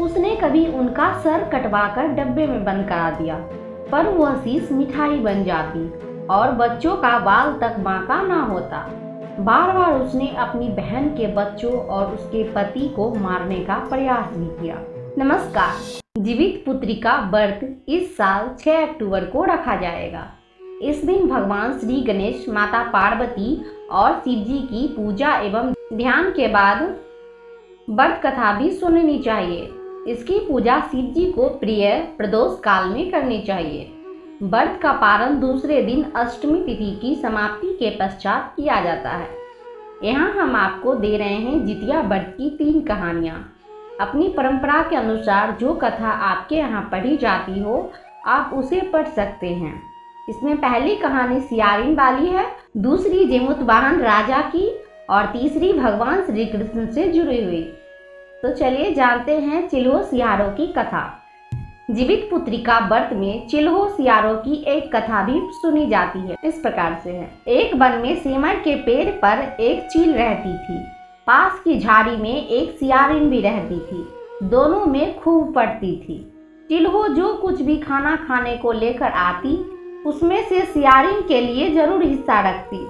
उसने कभी उनका सर कटवाकर डब्बे में बंद करा दिया, पर वह शीश मिठाई बन जाती और बच्चों का बाल तक बांका ना होता। बार बार उसने अपनी बहन के बच्चों और उसके पति को मारने का प्रयास भी किया। नमस्कार, जीवित पुत्री का व्रत इस साल 6 अक्टूबर को रखा जाएगा। इस दिन भगवान श्री गणेश, माता पार्वती और शिव जी की पूजा एवं ध्यान के बाद व्रत कथा भी सुननी चाहिए। इसकी पूजा शिव जी को प्रिय प्रदोष काल में करनी चाहिए। व्रत का पारण दूसरे दिन अष्टमी तिथि की समाप्ति के पश्चात किया जाता है। यहाँ हम आपको दे रहे हैं जितिया व्रत की 3 कहानियाँ। अपनी परंपरा के अनुसार जो कथा आपके यहाँ पढ़ी जाती हो, आप उसे पढ़ सकते हैं। इसमें पहली कहानी सियारिन वाली है, दूसरी जमुतवाहन राजा की और तीसरी भगवान श्री कृष्ण से जुड़ी हुई। तो चलिए जानते हैं चिल्हो सियारों की कथा। जीवित पुत्रिका व्रत में चिल्हो सियारों की एक कथा भी सुनी जाती है। इस प्रकार से है। एक वन में सेमर के पेड़ पर एक चील रहती थी। पास की झाड़ी में एक सियारिन भी रहती थी। दोनों में खूब पड़ती थी। चिल्हो जो कुछ भी खाना खाने को लेकर आती, उसमें से सियारिन के लिए जरूर हिस्सा रखती।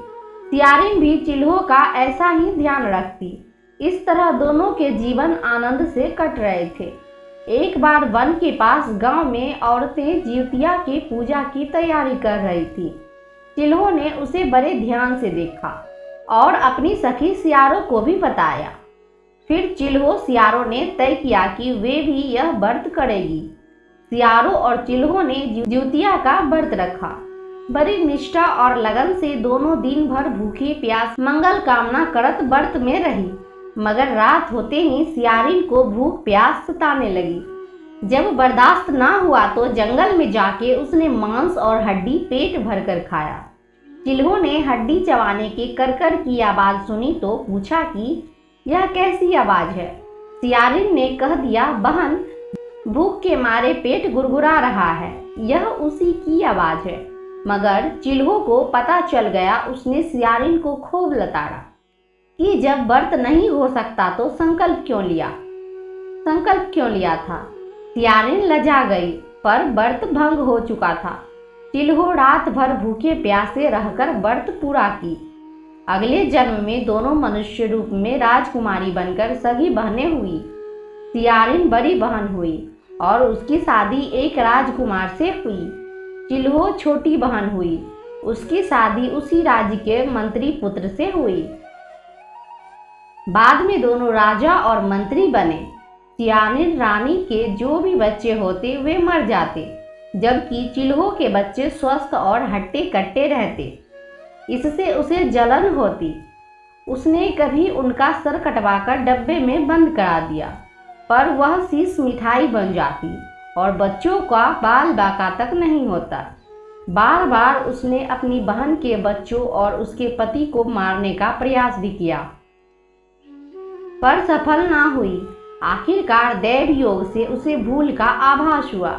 सियारिन भी चिल्हो का ऐसा ही ध्यान रखती। इस तरह दोनों के जीवन आनंद से कट रहे थे। एक बार वन के पास गांव में औरतें जितिया की पूजा की तैयारी कर रही थी। चिल्हो ने उसे बड़े ध्यान से देखा और अपनी सखी सियारों को भी बताया। फिर चिल्हो सियारों ने तय किया कि वे भी यह व्रत करेगी। सियारों और चिल्हो ने जितिया का व्रत रखा। बड़ी निष्ठा और लगन से दोनों दिन भर भूखे प्यास मंगल कामना करत व्रत में रही। मगर रात होते ही सियारिन को भूख प्यास सताने लगी। जब बर्दाश्त ना हुआ तो जंगल में जाके उसने मांस और हड्डी पेट भरकर खाया। चिल्हो ने हड्डी चबाने की करकर की आवाज सुनी तो पूछा कि यह कैसी आवाज है। सियारिन ने कह दिया, बहन, भूख के मारे पेट गुड़गुड़ा रहा है, यह उसी की आवाज है। मगर चिल्हो को पता चल गया। उसने सियारिन को खूब लताड़ा कि जब व्रत नहीं हो सकता तो संकल्प क्यों लिया था। सियारिन लजा गई, पर व्रत भंग हो चुका था। चिल्हो रात भर भूखे प्यासे रहकर व्रत पूरा की। अगले जन्म में दोनों मनुष्य रूप में राजकुमारी बनकर सगी बहनें हुई। सियारिन बड़ी बहन हुई और उसकी शादी एक राजकुमार से हुई। चिल्हो छोटी बहन हुई, उसकी शादी उसी राज्य के मंत्री पुत्र से हुई। बाद में दोनों राजा और मंत्री बने। सियारिन रानी के जो भी बच्चे होते वे मर जाते, जबकि चिल्हो के बच्चे स्वस्थ और हट्टे कट्टे रहते। इससे उसे जलन होती। उसने कभी उनका सर कटवाकर डब्बे में बंद करा दिया, पर वह शीश मिठाई बन जाती और बच्चों का बाल बाका तक नहीं होता। बार बार उसने अपनी बहन के बच्चों और उसके पति को मारने का प्रयास भी किया, पर सफल ना हुई। आखिरकार दैव योग से उसे भूल का आभास हुआ।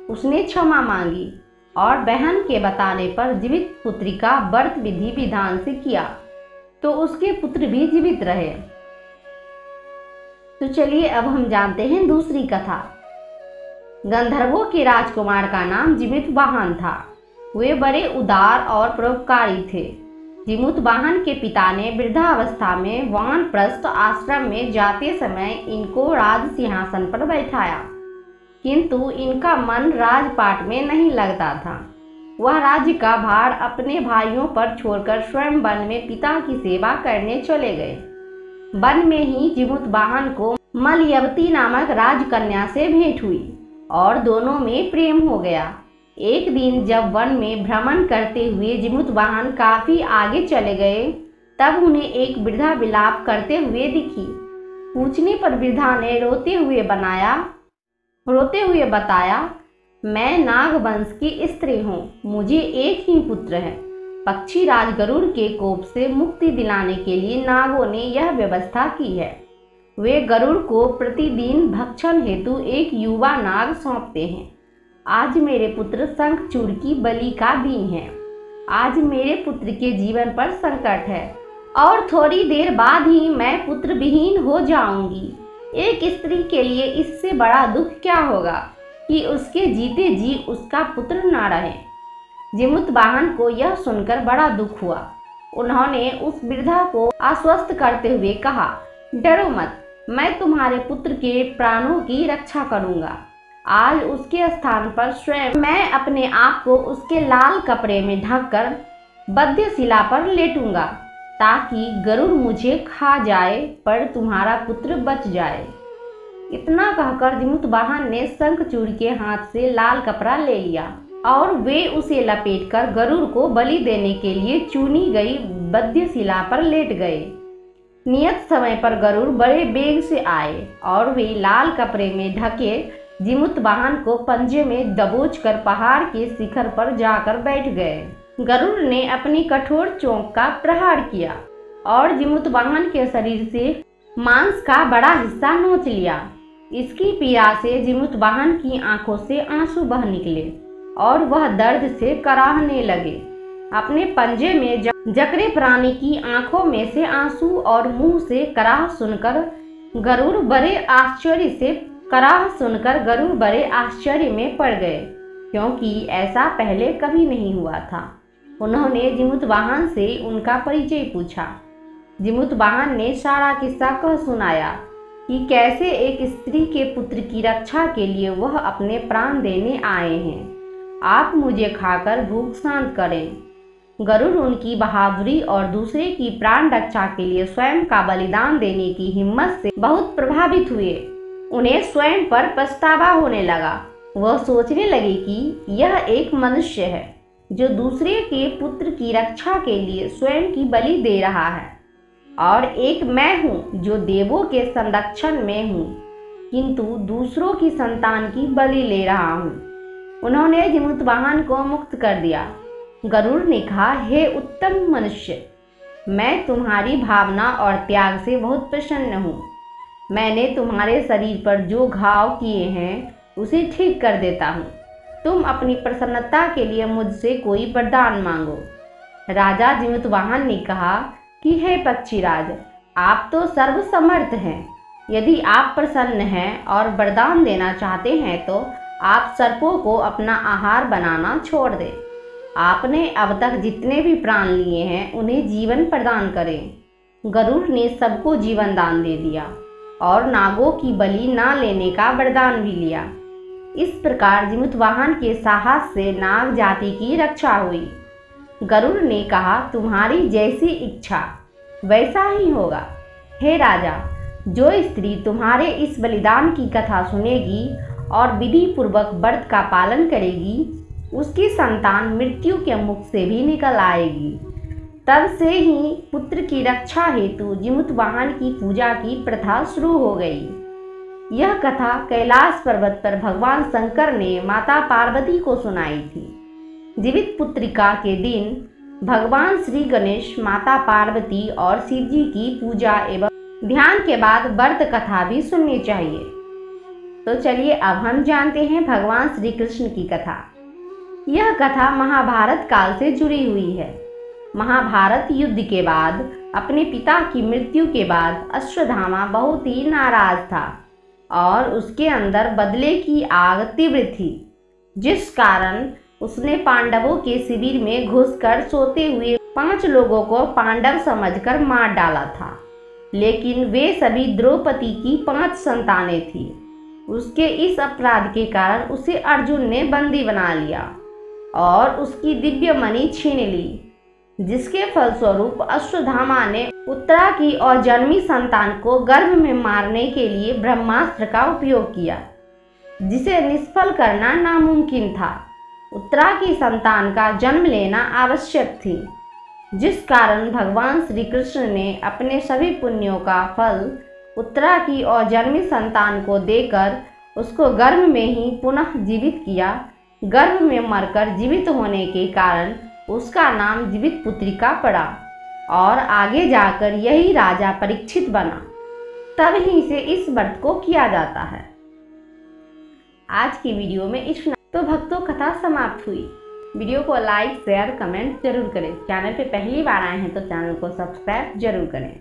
उसने क्षमा मांगी और बहन के बताने पर जीवित पुत्री का व्रत विधि विधान से किया, तो उसके पुत्र भी जीवित रहे। तो चलिए अब हम जानते हैं दूसरी कथा। गंधर्वों के राजकुमार का नाम जमुतवाहन था। वे बड़े उदार और परोपकारी थे। जमुतवाहन के पिता ने वृद्धावस्था में वानप्रस्थ आश्रम में जाते समय इनको राज सिंहासन पर बैठाया, किंतु इनका मन राजपाट में नहीं लगता था। वह राज्य का भार अपने भाइयों पर छोड़कर स्वयं वन में पिता की सेवा करने चले गए। वन में ही जमुतवाहन को मलयवती नामक राजकन्या से भेंट हुई और दोनों में प्रेम हो गया। एक दिन जब वन में भ्रमण करते हुए जमुतवाहन काफी आगे चले गए, तब उन्हें एक वृद्धा विलाप करते हुए दिखी। पूछने पर वृद्धा ने रोते हुए बताया, मैं नाग वंश की स्त्री हूँ, मुझे एक ही पुत्र है। पक्षी राज गरुड़ के कोप से मुक्ति दिलाने के लिए नागों ने यह व्यवस्था की है। वे गरुड़ को प्रतिदिन भक्षण हेतु एक युवा नाग सौंपते हैं। आज मेरे पुत्र शंखचूड़ की बलि का दिन है। आज मेरे पुत्र के जीवन पर संकट है और थोड़ी देर बाद ही मैं पुत्र विहीन हो जाऊंगी। एक स्त्री के लिए इससे बड़ा दुख क्या होगा कि उसके जीते जी उसका पुत्र न रहे। जिमुतवाहन को यह सुनकर बड़ा दुख हुआ। उन्होंने उस वृद्धा को आश्वस्त करते हुए कहा, डरो मत, मैं तुम्हारे पुत्र के प्राणों की रक्षा करूंगा। आज उसके स्थान पर स्वयं मैं अपने आप को उसके लाल कपड़े में ढककर बद्यशिला पर लेटूंगा, ताकि गरुड़ मुझे खा जाए पर तुम्हारा पुत्र बच जाए। इतना कहकर जिमुतवाहन ने शंखचूड़ के हाथ से लाल कपड़ा ले लिया और वे उसे लपेटकर गरुड़ को बलि देने के लिए चुनी गई बद्यशिला पर लेट गए। नियत समय पर गरुड़ बड़े बेग से आए और वे लाल कपड़े में ढके जिमुतवाहन को पंजे में दबोचकर पहाड़ के शिखर पर जाकर बैठ गए। गरुड़ ने अपनी कठोर चोंच का प्रहार किया और जिमुतवाहन के शरीर से मांस का बड़ा हिस्सा नोच लिया। इसकी पीड़ा से जिमुतवाहन की आंखों से आंसू बह निकले और वह दर्द से कराहने लगे। अपने पंजे में जकड़े प्राणी की आंखों में से आंसू और मुंह से कराह सुनकर गरुड़ बड़े आश्चर्य में पड़ गए, क्योंकि ऐसा पहले कभी नहीं हुआ था। उन्होंने जिमुतवाहन से उनका परिचय पूछा। जिमुतवाहन ने सारा किस्सा कह सुनाया कि कैसे एक स्त्री के पुत्र की रक्षा के लिए वह अपने प्राण देने आए हैं। आप मुझे खाकर भूख शांत करें। गरुड़ उनकी बहादुरी और दूसरे की प्राण रक्षा के लिए स्वयं का बलिदान देने की हिम्मत से बहुत प्रभावित हुए। उन्हें स्वयं पर पछतावा होने लगा। वह सोचने लगे कि यह एक मनुष्य है जो दूसरे के पुत्र की रक्षा के लिए स्वयं की बलि दे रहा है, और एक मैं हूँ जो देवों के संरक्षण में हूँ, किंतु दूसरों की संतान की बलि ले रहा हूँ। उन्होंने जिमुतवाहन को मुक्त कर दिया। गरुड़ ने कहा, हे उत्तम मनुष्य, मैं तुम्हारी भावना और त्याग से बहुत प्रसन्न हूँ। मैंने तुम्हारे शरीर पर जो घाव किए हैं उसे ठीक कर देता हूँ। तुम अपनी प्रसन्नता के लिए मुझसे कोई वरदान मांगो। राजा जिमुतवाहन ने कहा कि हे पक्षीराज, आप तो सर्वसमर्थ हैं। यदि आप प्रसन्न हैं और वरदान देना चाहते हैं तो आप सर्पों को अपना आहार बनाना छोड़ दें। आपने अब तक जितने भी प्राण लिए हैं उन्हें जीवन प्रदान करें। गरुड़ ने सबको जीवन दान दे दिया और नागों की बलि ना लेने का वरदान भी लिया। इस प्रकार जिमुतवाहन के साहस से नाग जाति की रक्षा हुई। गरुड़ ने कहा, तुम्हारी जैसी इच्छा वैसा ही होगा। हे राजा, जो स्त्री तुम्हारे इस बलिदान की कथा सुनेगी और विधि पूर्वक व्रत का पालन करेगी, उसकी संतान मृत्यु के मुख से भी निकल आएगी। तब से ही पुत्र की रक्षा हेतु जिमुतवाहन की पूजा की प्रथा शुरू हो गई। यह कथा कैलाश पर्वत पर भगवान शंकर ने माता पार्वती को सुनाई थी। जीवित पुत्रिका के दिन भगवान श्री गणेश, माता पार्वती और शिव जी की पूजा एवं ध्यान के बाद व्रत कथा भी सुननी चाहिए। तो चलिए अब हम जानते हैं भगवान श्री कृष्ण की कथा। यह कथा महाभारत काल से जुड़ी हुई है। महाभारत युद्ध के बाद अपने पिता की मृत्यु के बाद अश्वत्थामा बहुत ही नाराज था और उसके अंदर बदले की आग तीव्र थी, जिस कारण उसने पांडवों के शिविर में घुसकर सोते हुए 5 लोगों को पांडव समझकर मार डाला था। लेकिन वे सभी द्रौपदी की 5 संतानें थीं। उसके इस अपराध के कारण उसे अर्जुन ने बंदी बना लिया और उसकी दिव्य मणि छीन ली, जिसके फलस्वरूप अश्वत्थामा ने उत्तरा की अजन्मी संतान को गर्भ में मारने के लिए ब्रह्मास्त्र का उपयोग किया, जिसे निष्फल करना नामुमकिन था। उत्तरा की संतान का जन्म लेना आवश्यक थी, जिस कारण भगवान श्री कृष्ण ने अपने सभी पुण्यों का फल उत्तरा की अजन्मी संतान को देकर उसको गर्भ में ही पुनः जीवित किया। गर्भ में मरकर जीवित होने के कारण उसका नाम जीवित पुत्रिका पड़ा और आगे जाकर यही राजा परीक्षित बना। तब ही से इस व्रत को किया जाता है। आज की वीडियो में इतना। तो भक्तों, कथा समाप्त हुई। वीडियो को लाइक, शेयर, कमेंट जरूर करें। चैनल पे पहली बार आए हैं तो चैनल को सब्सक्राइब जरूर करें।